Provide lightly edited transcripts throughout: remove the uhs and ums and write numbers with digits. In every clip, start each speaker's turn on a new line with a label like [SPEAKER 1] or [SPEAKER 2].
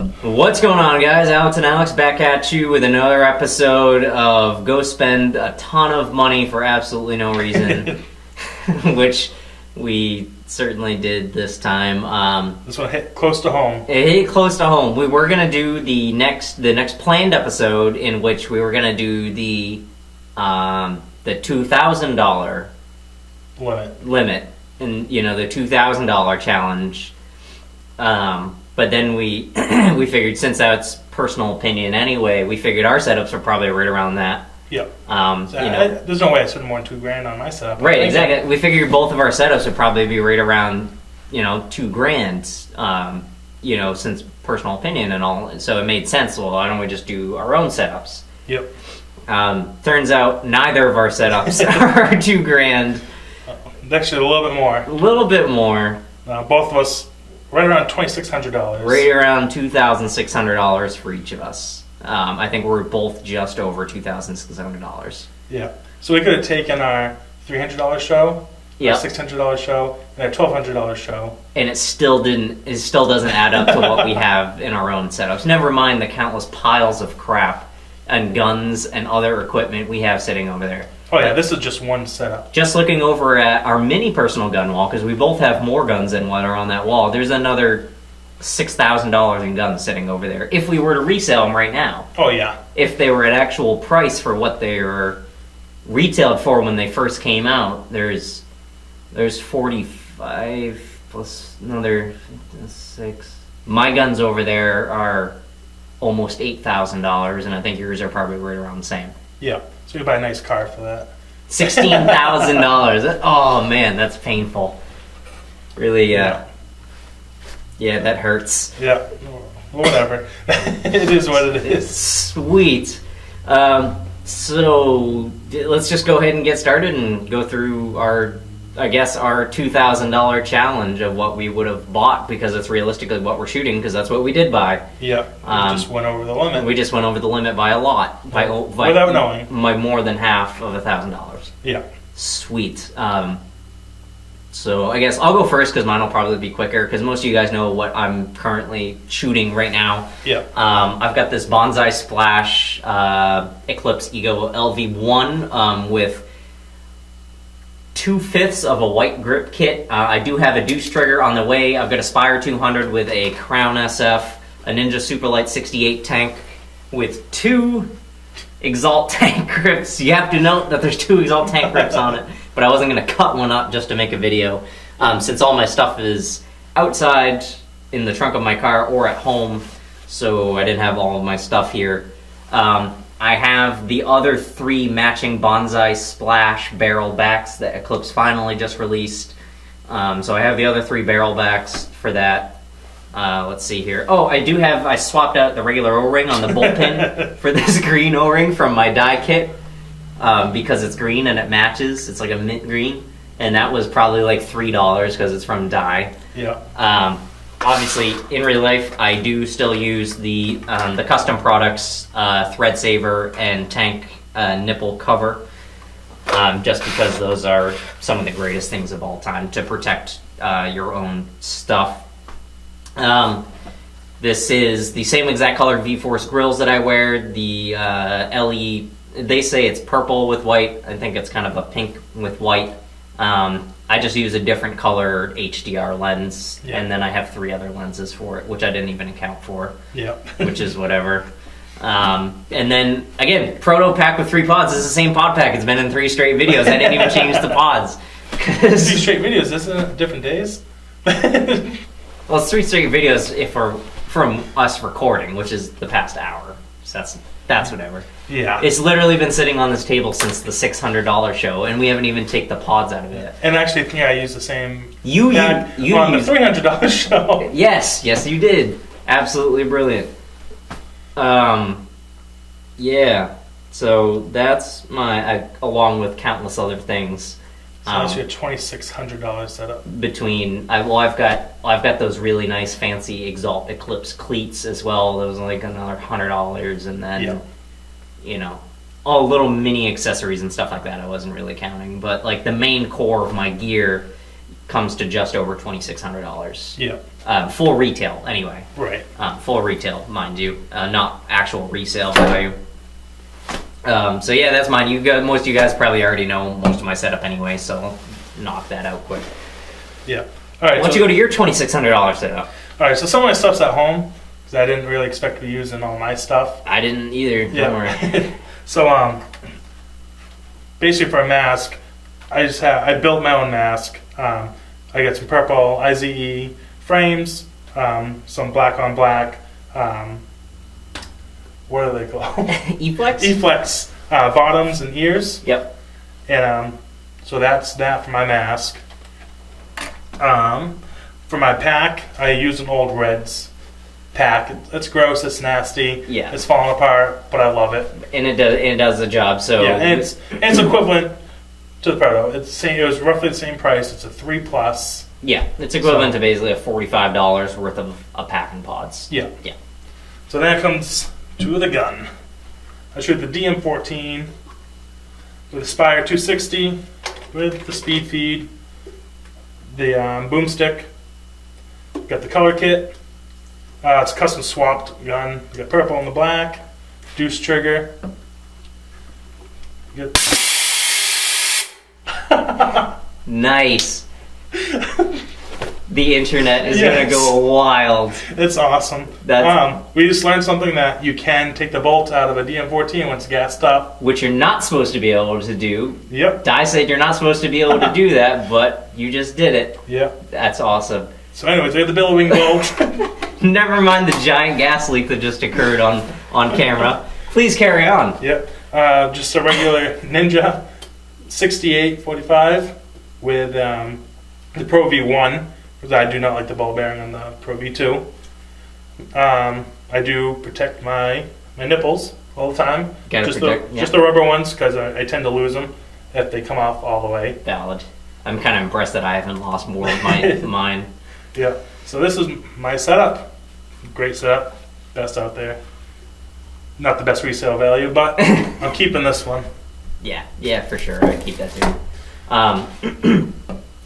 [SPEAKER 1] What's going on, guys? Alex and Alex back at you with another episode of Go Spend a Ton of Money for Absolutely No Reason, which we certainly did this time.
[SPEAKER 2] This one hit close to home.
[SPEAKER 1] It hit close to home. We were going to do the next planned episode in which we were going to do the $2,000 limit and, you know, the $2,000 challenge. But then we we figured, since that's personal opinion anyway, we figured our setups were probably right around that.
[SPEAKER 2] Yep.
[SPEAKER 1] There's
[SPEAKER 2] no way I spend more than $2,000 on my setup.
[SPEAKER 1] Right, exactly. We figured both of our setups would probably be right around, $2,000. Since personal opinion and all, so it made sense. Well, why don't we just do our own setups?
[SPEAKER 2] Yep.
[SPEAKER 1] Turns out neither of our setups are $2,000.
[SPEAKER 2] Actually, a little bit more.
[SPEAKER 1] A little bit more.
[SPEAKER 2] Both of us. Right around $2,600.
[SPEAKER 1] Right around $2,600 for each of us. I think we're both just over $2,600.
[SPEAKER 2] Yeah. So we could have taken our $300 show,
[SPEAKER 1] yep,
[SPEAKER 2] our $600 show, and our $1,200 show,
[SPEAKER 1] and it still doesn't add up to what we have in our own setups. Never mind the countless piles of crap and guns and other equipment we have sitting over there.
[SPEAKER 2] Oh yeah, this is just one setup.
[SPEAKER 1] Just looking over at our mini personal gun wall, because we both have more guns than what are on that wall, there's another $6,000 in guns sitting over there. If we were to resell them right now.
[SPEAKER 2] Oh yeah.
[SPEAKER 1] If they were at actual price for what they were retailed for when they first came out, there's 45 plus another 6. My guns over there are almost $8,000, and I think yours are probably right around the same.
[SPEAKER 2] Yeah. So you buy a nice car for that.
[SPEAKER 1] $16,000. Oh man, that's painful. Really, yeah, that hurts.
[SPEAKER 2] Yeah, whatever. It is what it is.
[SPEAKER 1] Sweet. So let's just go ahead and get started and go through our $2,000 challenge of what we would have bought, because it's realistically what we're shooting, because that's what we did buy.
[SPEAKER 2] Yeah, we just went over the limit.
[SPEAKER 1] We just went over the limit by a lot,
[SPEAKER 2] without knowing,
[SPEAKER 1] by more than half of $1,000.
[SPEAKER 2] Yeah.
[SPEAKER 1] Sweet. So I guess I'll go first, because mine will probably be quicker, because most of you guys know what I'm currently shooting right now.
[SPEAKER 2] Yeah.
[SPEAKER 1] I've got this Bonsai Splash Eclipse Ego LV1 with 2/5 of a white grip kit. I do have a deuce trigger on the way. I've got a Spire 200 with a Crown SF, a Ninja Superlight 68 tank with 2 Exalt tank grips. You have to note that there's 2 Exalt tank grips on it, but I wasn't going to cut one up just to make a video, since all my stuff is outside in the trunk of my car or at home, so I didn't have all of my stuff here. I have the other 3 matching Bonsai Splash barrel backs that Eclipse finally just released. So I have the other 3 barrel backs for that. Let's see here. Oh, I swapped out the regular O-ring on the bullpen for this green O-ring from my die kit, because it's green and it matches. It's like a mint green, and that was probably like $3 because it's from die.
[SPEAKER 2] Yeah.
[SPEAKER 1] Obviously, in real life, I do still use the custom products, thread saver and tank nipple cover, just because those are some of the greatest things of all time to protect your own stuff. This is the same exact color V-Force grills that I wear. The LE, they say it's purple with white. I think it's kind of a pink with white. I just use a different color HDR lens, and then I have 3 other lenses for it, which I didn't even account for.
[SPEAKER 2] Yeah.
[SPEAKER 1] Which is whatever. And then, again, Proto Pack with 3 pods. This is the same pod pack. It's been in 3 straight videos. I didn't even change the pods.
[SPEAKER 2] 3 straight videos? Isn't it different days?
[SPEAKER 1] Well, it's 3 straight videos from us recording, which is the past hour. So that's whatever.
[SPEAKER 2] Yeah.
[SPEAKER 1] It's literally been sitting on this table since the $600 show, and we haven't even taken the pods out of it.
[SPEAKER 2] And actually, I think I used the same
[SPEAKER 1] you
[SPEAKER 2] on the $300 show.
[SPEAKER 1] Yes, you did. Absolutely brilliant. Yeah. So that's along with countless other things.
[SPEAKER 2] So that's your $2,600 setup.
[SPEAKER 1] I've got those really nice fancy Exalt Eclipse cleats as well. Those are like another $100, and then all little mini accessories and stuff like that. I wasn't really counting, but like the main core of my gear comes to just over $2,600.
[SPEAKER 2] Yeah.
[SPEAKER 1] Full retail, anyway.
[SPEAKER 2] Right.
[SPEAKER 1] Full retail, mind you, not actual resale value. So yeah, that's mine. Most of you guys probably already know most of my setup anyway, so I'll knock that out quick.
[SPEAKER 2] Yeah. All right.
[SPEAKER 1] Why don't you go to your $2,600 setup?
[SPEAKER 2] All right. So some of my stuff's at home because I didn't really expect to be using all my stuff.
[SPEAKER 1] I didn't either.
[SPEAKER 2] Yeah.
[SPEAKER 1] Don't worry.
[SPEAKER 2] So basically for a mask, I built my own mask. I got some purple IZE frames, some black on black. What are they called?
[SPEAKER 1] E-Flex?
[SPEAKER 2] E-Flex bottoms and ears.
[SPEAKER 1] Yep.
[SPEAKER 2] And so that's that for my mask. For my pack, I use an old Reds pack. It's gross. It's nasty.
[SPEAKER 1] Yeah.
[SPEAKER 2] It's falling apart, but I love it.
[SPEAKER 1] And it does the job. So
[SPEAKER 2] yeah, and it's equivalent to the Proto. It's the same. It was roughly the same price. It's a 3+.
[SPEAKER 1] Yeah, it's equivalent to basically a $45 worth of a pack and pods.
[SPEAKER 2] Yeah.
[SPEAKER 1] Yeah.
[SPEAKER 2] So then it comes to the gun. I shoot the DM14 with a Spire 260 with the speed feed, the boomstick. Got the color kit. It's a custom swapped gun. You got purple and the black. Deuce trigger. You got
[SPEAKER 1] Nice. The internet is
[SPEAKER 2] Yes.
[SPEAKER 1] gonna go wild.
[SPEAKER 2] It's awesome. We just learned something that you can take the bolt out of a DM14 when it's gassed up.
[SPEAKER 1] Which you're not supposed to be able to do.
[SPEAKER 2] Yep.
[SPEAKER 1] Di said you're not supposed to be able to do that, but you just did it.
[SPEAKER 2] Yep.
[SPEAKER 1] That's awesome.
[SPEAKER 2] So anyways, we have the billowing bolt.
[SPEAKER 1] Never mind the giant gas leak that just occurred on camera. Please carry on.
[SPEAKER 2] Yep. Just a regular Ninja 6845 with the Pro V1, because I do not like the ball bearing on the Pro V2. I do protect my nipples all the time. Just the rubber ones, because I tend to lose them if they come off all the way.
[SPEAKER 1] Valid. I'm kind of impressed that I haven't lost more of mine.
[SPEAKER 2] Yeah. So this is my setup. Great setup. Best out there. Not the best resale value, but I'm keeping this one.
[SPEAKER 1] Yeah, for sure. I keep that too.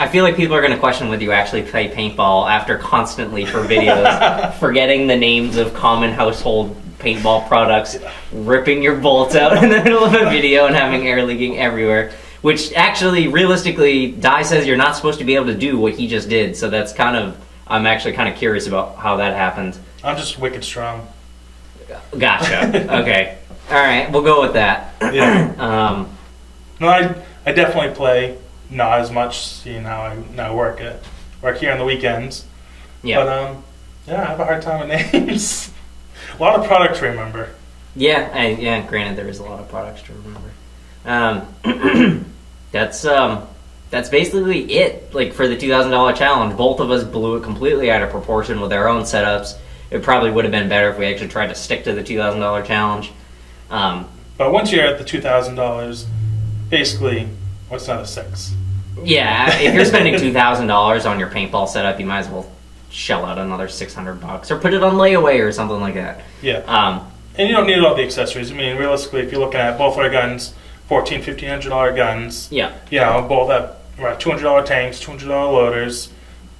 [SPEAKER 1] I feel like people are going to question whether you actually play paintball after constantly for videos forgetting the names of common household paintball products, ripping your bolts out in the middle of a video and having air leaking everywhere. Which actually, realistically, Di says you're not supposed to be able to do what he just did. So that's I'm actually kind of curious about how that happened.
[SPEAKER 2] I'm just wicked strong.
[SPEAKER 1] Gotcha. Okay. All right, we'll go with that.
[SPEAKER 2] Yeah. No, I definitely play. Not as much, seeing how I now work here on the weekends.
[SPEAKER 1] Yeah.
[SPEAKER 2] But I have a hard time with names. A lot of products to remember.
[SPEAKER 1] Yeah, granted there is a lot of products to remember. That's basically it. Like for the $2,000 challenge, both of us blew it completely out of proportion with our own setups. It probably would have been better if we actually tried to stick to the $2,000 challenge.
[SPEAKER 2] But once you're at the $2,000, basically, what's not a 6?
[SPEAKER 1] Yeah, if you're spending $2,000 on your paintball setup, you might as well shell out another $600 or put it on layaway or something like that.
[SPEAKER 2] Yeah. And you don't need all the accessories. I mean, realistically, if you're looking at both our guns, $1,500 guns.
[SPEAKER 1] Yeah.
[SPEAKER 2] You know, both have around $200 tanks, $200 loaders,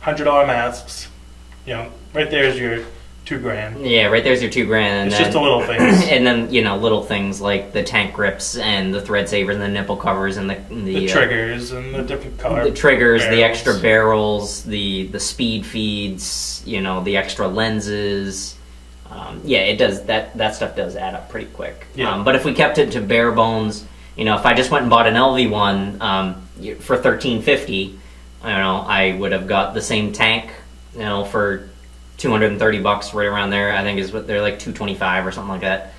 [SPEAKER 2] $100 masks. You know, right there is your $2,000.
[SPEAKER 1] Yeah, right there's your $2,000. And
[SPEAKER 2] it's just the little things.
[SPEAKER 1] And then, little things like the tank grips and the thread savers and the nipple covers and the
[SPEAKER 2] triggers and the different color.
[SPEAKER 1] The triggers,
[SPEAKER 2] barrels.
[SPEAKER 1] the extra barrels, the speed feeds, the extra lenses. It does that stuff does add up pretty quick.
[SPEAKER 2] Yeah.
[SPEAKER 1] But if we kept it to bare bones, if I just went and bought an LV1 for $1,350, I would have got the same tank, for $230 right around there. I think is what they're like $225 or something like that.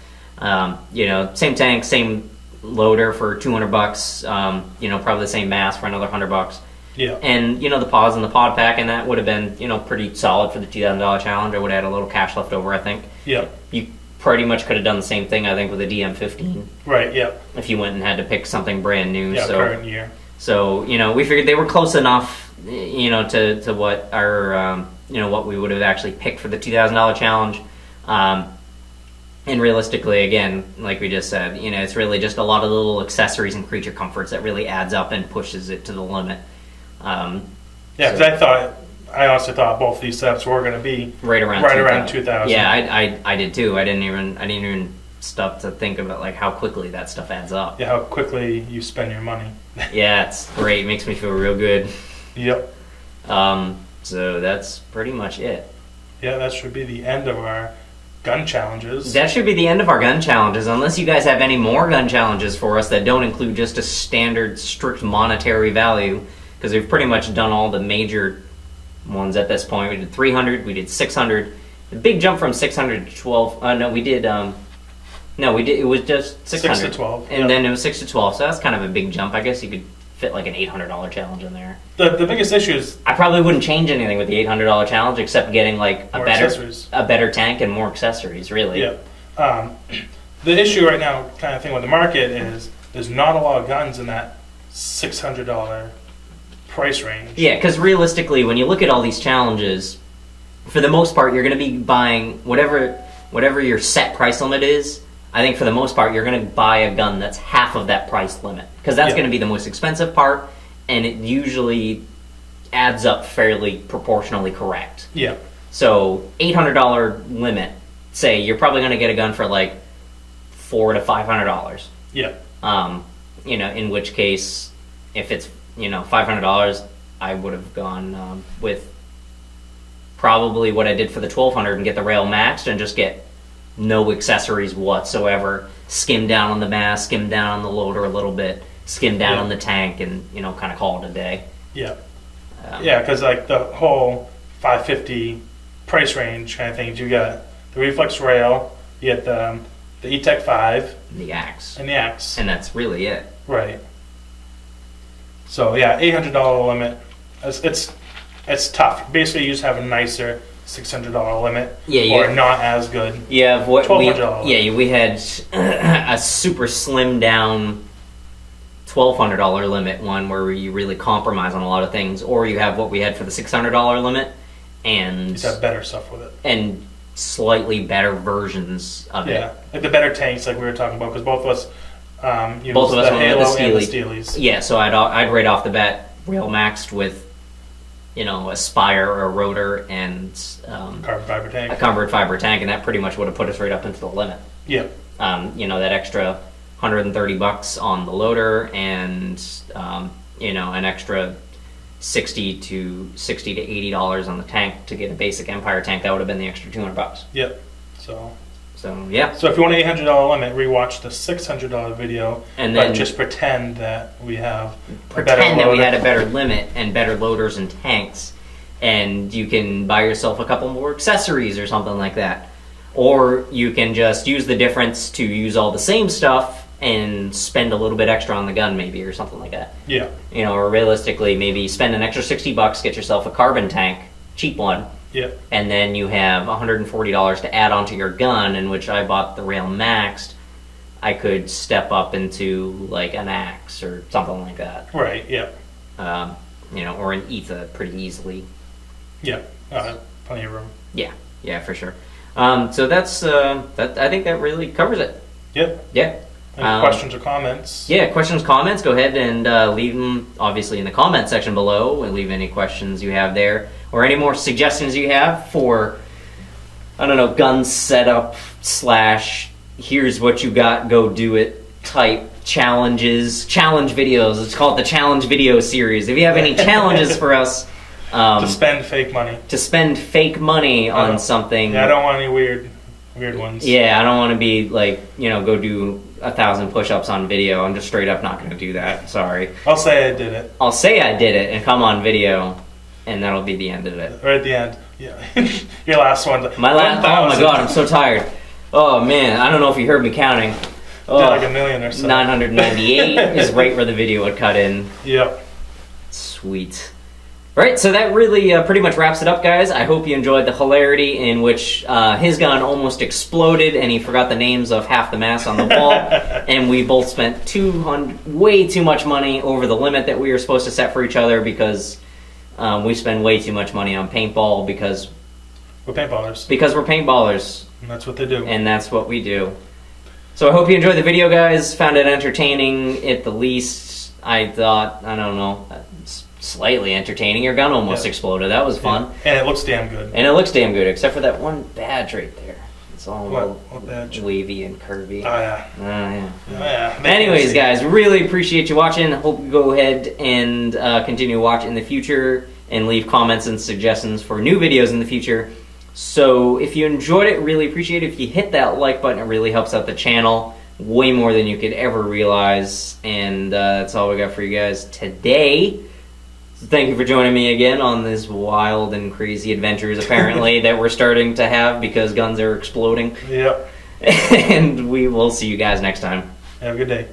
[SPEAKER 1] Same tank, same loader for $200. Probably the same mask for another $100.
[SPEAKER 2] Yeah.
[SPEAKER 1] And the pods and the pod pack, and that would have been pretty solid for the $2,000 challenge. I would have had a little cash left over, I think.
[SPEAKER 2] Yeah.
[SPEAKER 1] You pretty much could have done the same thing, I think, with a DM15.
[SPEAKER 2] Right. Yeah.
[SPEAKER 1] If you went and had to pick something brand new.
[SPEAKER 2] Yeah. Current year.
[SPEAKER 1] So we figured they were close enough, to what our what we would have actually picked for the $2,000 challenge. And realistically, again, like we just said, it's really just a lot of little accessories and creature comforts that really adds up and pushes it to the limit.
[SPEAKER 2] Yeah, because I honestly thought both these setups were going to be
[SPEAKER 1] right around
[SPEAKER 2] 2000.
[SPEAKER 1] Yeah, I did too. I didn't even stop to think about like how quickly that stuff adds up.
[SPEAKER 2] Yeah, how quickly you spend your money.
[SPEAKER 1] Yeah, it's great. It makes me feel real good.
[SPEAKER 2] Yep.
[SPEAKER 1] So that's pretty much it.
[SPEAKER 2] Yeah, that should be the end of our gun challenges.
[SPEAKER 1] That should be the end of our gun challenges, unless you guys have any more gun challenges for us that don't include just a standard strict monetary value, because we've pretty much done all the major ones at this point. We did 300, we did 600. The big jump from 600 to 12. It was just 600.
[SPEAKER 2] 6 to 12.
[SPEAKER 1] And then it was 6 to 12, so that's kind of a big jump. I guess you could fit like an $800 challenge in there.
[SPEAKER 2] The biggest issue is
[SPEAKER 1] I probably wouldn't change anything with the $800 challenge except getting like
[SPEAKER 2] more accessories.
[SPEAKER 1] a better tank and more accessories, really.
[SPEAKER 2] Yeah. The issue right now, kind of thing with the market, is there's not a lot of guns in that $600 price range.
[SPEAKER 1] Yeah, because realistically, when you look at all these challenges, for the most part, you're going to be buying whatever your set price limit is. I think for the most part, you're going to buy a gun that's half of that price limit, because that's going to be the most expensive part, and it usually adds up fairly proportionally correct.
[SPEAKER 2] Yeah.
[SPEAKER 1] So $800 limit, say you're probably going to get a gun for like $400 to $500.
[SPEAKER 2] Yeah.
[SPEAKER 1] In which case, if it's $500, I would have gone with probably what I did for the 1200 and get the rail maxed and just get no accessories whatsoever. Skim down on the mask, skim down on the loader a little bit, skim down on the tank, and kind of call it a day. Yeah.
[SPEAKER 2] Because like the whole 550 price range kind of things, you got the reflex rail, you get the E-Tech 5,
[SPEAKER 1] and the axe,
[SPEAKER 2] and
[SPEAKER 1] that's really it.
[SPEAKER 2] Right. So yeah, $800 limit. It's tough. Basically, you just have a nicer $600 limit, or not as good.
[SPEAKER 1] Yeah,
[SPEAKER 2] $1,200.
[SPEAKER 1] We had a super slim down $1,200 limit one where you really compromise on a lot of things, or you have what we had for the $600 limit, and
[SPEAKER 2] you just have better stuff with it,
[SPEAKER 1] and slightly better versions of it.
[SPEAKER 2] Yeah, like the better tanks, like we were talking about, because both of us
[SPEAKER 1] went with the
[SPEAKER 2] Halo and the
[SPEAKER 1] Steelies. Yeah, so I'd right off the bat rail maxed with a spire or a rotor and
[SPEAKER 2] carbon fiber tank.
[SPEAKER 1] A carbon fiber tank, and that pretty much would have put us right up into the limit.
[SPEAKER 2] Yeah.
[SPEAKER 1] That extra $130 on the loader, and an extra $60 to $80 on the tank to get a basic Empire tank. That would have been the extra $200.
[SPEAKER 2] Yep.
[SPEAKER 1] So yeah.
[SPEAKER 2] So if you want an $800 limit, rewatch the $600 video,
[SPEAKER 1] and then
[SPEAKER 2] but just pretend that we have
[SPEAKER 1] we had a better limit and better loaders and tanks, and you can buy yourself a couple more accessories or something like that, or you can just use the difference to use all the same stuff and spend a little bit extra on the gun, maybe, or something like that.
[SPEAKER 2] Yeah.
[SPEAKER 1] Or realistically, maybe spend an extra $60, get yourself a carbon tank, cheap one.
[SPEAKER 2] Yeah.
[SPEAKER 1] And then you have $140 to add onto your gun, in which I bought the rail maxed. I could step up into like an axe or something like that.
[SPEAKER 2] Right. Yeah.
[SPEAKER 1] Or an ETHA pretty easily.
[SPEAKER 2] Yeah. Plenty of room.
[SPEAKER 1] Yeah, for sure. So that's that. I think that really covers it.
[SPEAKER 2] Yep.
[SPEAKER 1] Yeah.
[SPEAKER 2] Any questions or comments?
[SPEAKER 1] Yeah, questions, comments. Go ahead and leave them, obviously, in the comment section below. And leave any questions you have there, or any more suggestions you have for, gun setup / here's what you got, go do it type challenge videos. Let's call it the challenge video series. If you have any challenges for us,
[SPEAKER 2] to spend fake money
[SPEAKER 1] on something.
[SPEAKER 2] Yeah, I don't want any weird ones.
[SPEAKER 1] Yeah, I don't want to be like, go do 1,000 push-ups on video. I'm just straight up not going to do that. Sorry.
[SPEAKER 2] I'll say I did it.
[SPEAKER 1] I'll say I did it and come on video, and that'll be the end of it.
[SPEAKER 2] Right at the end. Yeah. Your last one.
[SPEAKER 1] My last. Oh my god, I'm so tired. Oh man, I don't know if you heard me counting.
[SPEAKER 2] Did like a million or so.
[SPEAKER 1] 998 is right where the video would cut in.
[SPEAKER 2] Yep.
[SPEAKER 1] Sweet. Right, so that really pretty much wraps it up, guys. I hope you enjoyed the hilarity in which his gun almost exploded and he forgot the names of half the mass on the wall, and we both spent way too much money over the limit that we were supposed to set for each other, because we spend way too much money on paintball because
[SPEAKER 2] we're paintballers.
[SPEAKER 1] Because we're paintballers.
[SPEAKER 2] And that's what they do.
[SPEAKER 1] And that's what we do. So I hope you enjoyed the video, guys. Found it entertaining at the least. I thought, slightly entertaining. Your gun almost exploded. That was fun.
[SPEAKER 2] Yeah. And it looks damn good.
[SPEAKER 1] And it looks damn good, except for that one badge right there. It's all
[SPEAKER 2] What badge?
[SPEAKER 1] wavy and curvy.
[SPEAKER 2] Oh, yeah.
[SPEAKER 1] Yeah.
[SPEAKER 2] Oh, yeah.
[SPEAKER 1] Anyways, guys, really appreciate you watching. Hope you go ahead and continue to watch in the future and leave comments and suggestions for new videos in the future. So if you enjoyed it, really appreciate it if you hit that like button. It really helps out the channel way more than you could ever realize. And that's all we got for you guys today. So thank you for joining me again on this wild and crazy adventures, apparently, that we're starting to have because guns are exploding.
[SPEAKER 2] Yep.
[SPEAKER 1] And we will see you guys next time.
[SPEAKER 2] Have a good day.